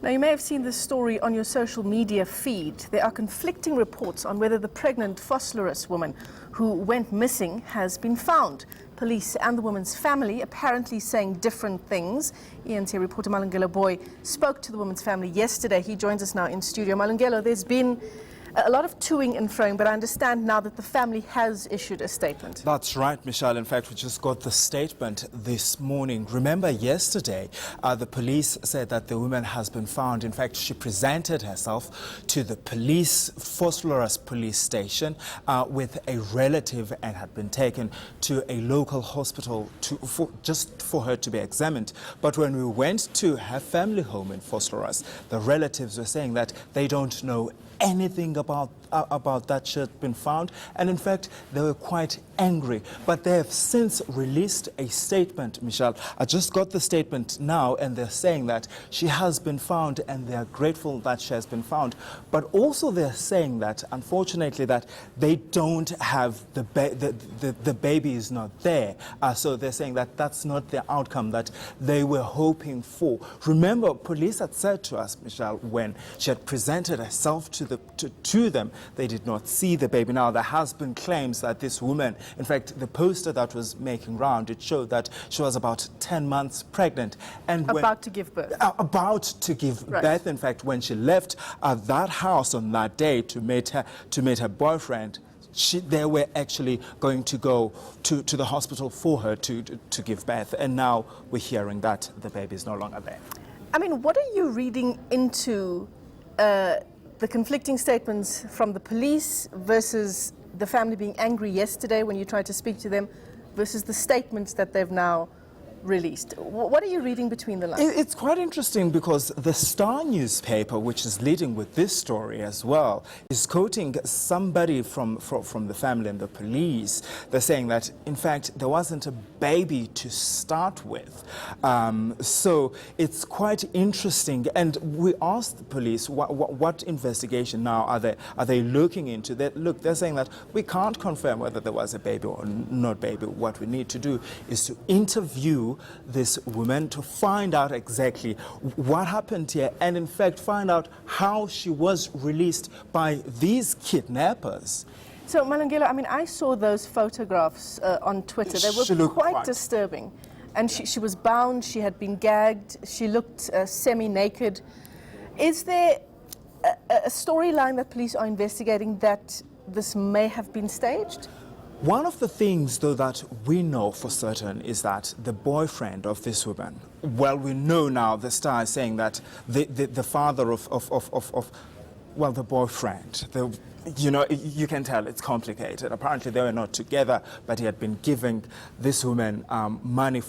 Now, you may have seen this story on your social media feed. There are conflicting reports on whether the pregnant Vosloorus woman who went missing has been found. Police and the woman's family apparently saying different things. eNCA reporter Malungelo Booi spoke to the woman's family yesterday. He joins us now in studio. Malungelo, there's been a lot of toing and froing, but I understand now that the family has issued a statement. That's right, Michelle. In fact, we just got the statement this morning. Remember, yesterday, the police said that the woman has been found. In fact, she presented herself to the police, Vosloorus police station, with a relative and had been taken to a local hospital just for her to be examined. But when we went to her family home in Vosloorus, the relatives were saying that they don't know anything about that she had been found, and in fact they were quite angry. But they have since released a statement, Michelle. I just got the statement now, and they're saying that she has been found and they are grateful that she has been found. But also they're saying that unfortunately that they don't have the baby is not there. So they're saying that that's not the outcome that they were hoping for. Remember, police had said to us, Michelle, when she had presented herself to them, they did not see the baby. Now, the husband claims that this woman, in fact, the poster that was making round, it showed that she was about 10 months pregnant. And about to give birth. About to give birth. In fact, when she left that house on that day to meet her boyfriend, they were actually going to go to the hospital for her to give birth. And now we're hearing that the baby is no longer there. I mean, what are you reading into the conflicting statements from the police versus the family being angry yesterday when you tried to speak to them versus the statements that they've now released? What are you reading between the lines? It's quite interesting because the Star newspaper, which is leading with this story as well, is quoting somebody from the family and the police. They're saying that, in fact, there wasn't a baby to start with. So it's quite interesting. And we asked the police what investigation now are they looking into. They're saying that we can't confirm whether there was a baby or not baby. What we need to do is to interview this woman to find out exactly what happened here and in fact find out how she was released by these kidnappers. So Malungelo, I mean, I saw those photographs on Twitter. They were quite disturbing. And she was bound, she had been gagged, she looked semi-naked. Is there a storyline that police are investigating that this may have been staged? One of the things, though, that we know for certain is that the boyfriend of this woman, well, we know now, the Star is saying that the father of the boyfriend, you know, you can tell it's complicated. Apparently they were not together, but he had been giving this woman money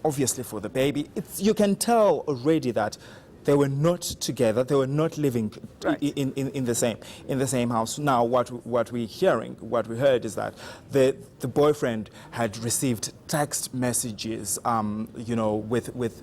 obviously for the baby. Right. You can tell already that they were not together. They were not living in the same house. Now, what we heard is that the boyfriend had received text messages, you know, with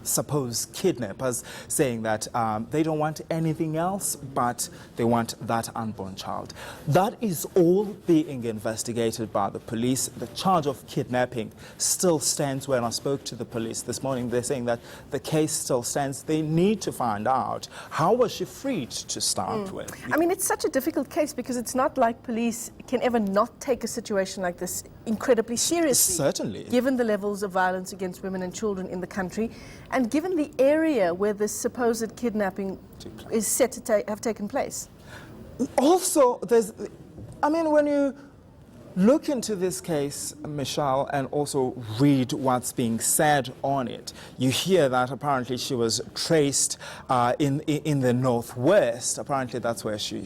supposed kidnappers saying that they don't want anything else but they want that unborn child. That is all being investigated by the police. The charge of kidnapping still stands. When I spoke to the police this morning, they're saying that the case still stands. They need to find out how was she freed to start with. I mean, it's such a difficult case because it's not like police can ever not take a situation like this incredibly seriously. Certainly. Given the levels of violence against women and children in the country, and given the area where this supposed kidnapping is set to have taken place. Also, I mean, when you look into this case, Michelle, and also read what's being said on it, you hear that apparently she was traced in the northwest. Apparently that's where she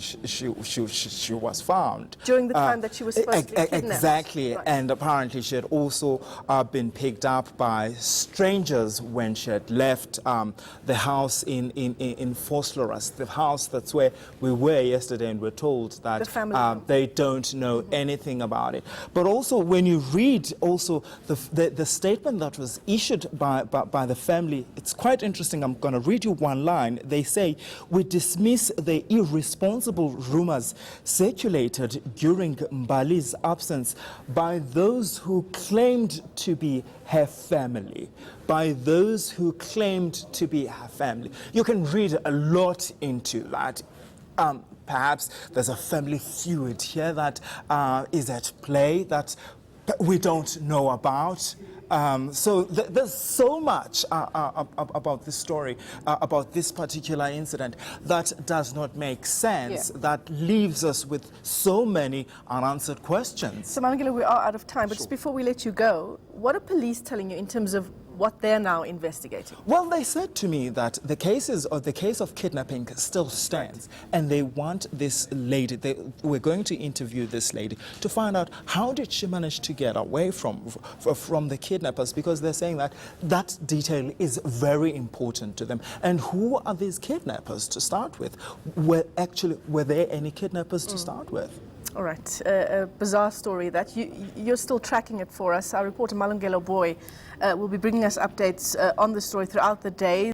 was found. During the time that she was supposed to be kidnapped. Exactly, right. And apparently she had also been picked up by strangers when she had left the house in Vosloorus, the house that's where we were yesterday, and we're told that they don't know anything about about it. But also when you read also the statement that was issued by the family, it's quite interesting. I'm going to read you one line. They say, "We dismiss the irresponsible rumors circulated during Mbali's absence by those who claimed to be her family." By those who claimed to be her family. You can read a lot into that. Perhaps there's a family feud here that is at play that we don't know about. So there's so much about this story, about this particular incident, that does not make sense, that leaves us with so many unanswered questions. So, Malungelo, we are out of time, but just before we let you go, what are police telling you in terms of what they're now investigating? Well, they said to me that the case of kidnapping still stands, and they want this lady, we're going to interview this lady to find out how did she manage to get away from the kidnappers, because they're saying that that detail is very important to them. And who are these kidnappers to start with? Were there any kidnappers to start with? All right, a bizarre story that you're still tracking it for us. Our reporter Malungelo Booi will be bringing us updates on the story throughout the day.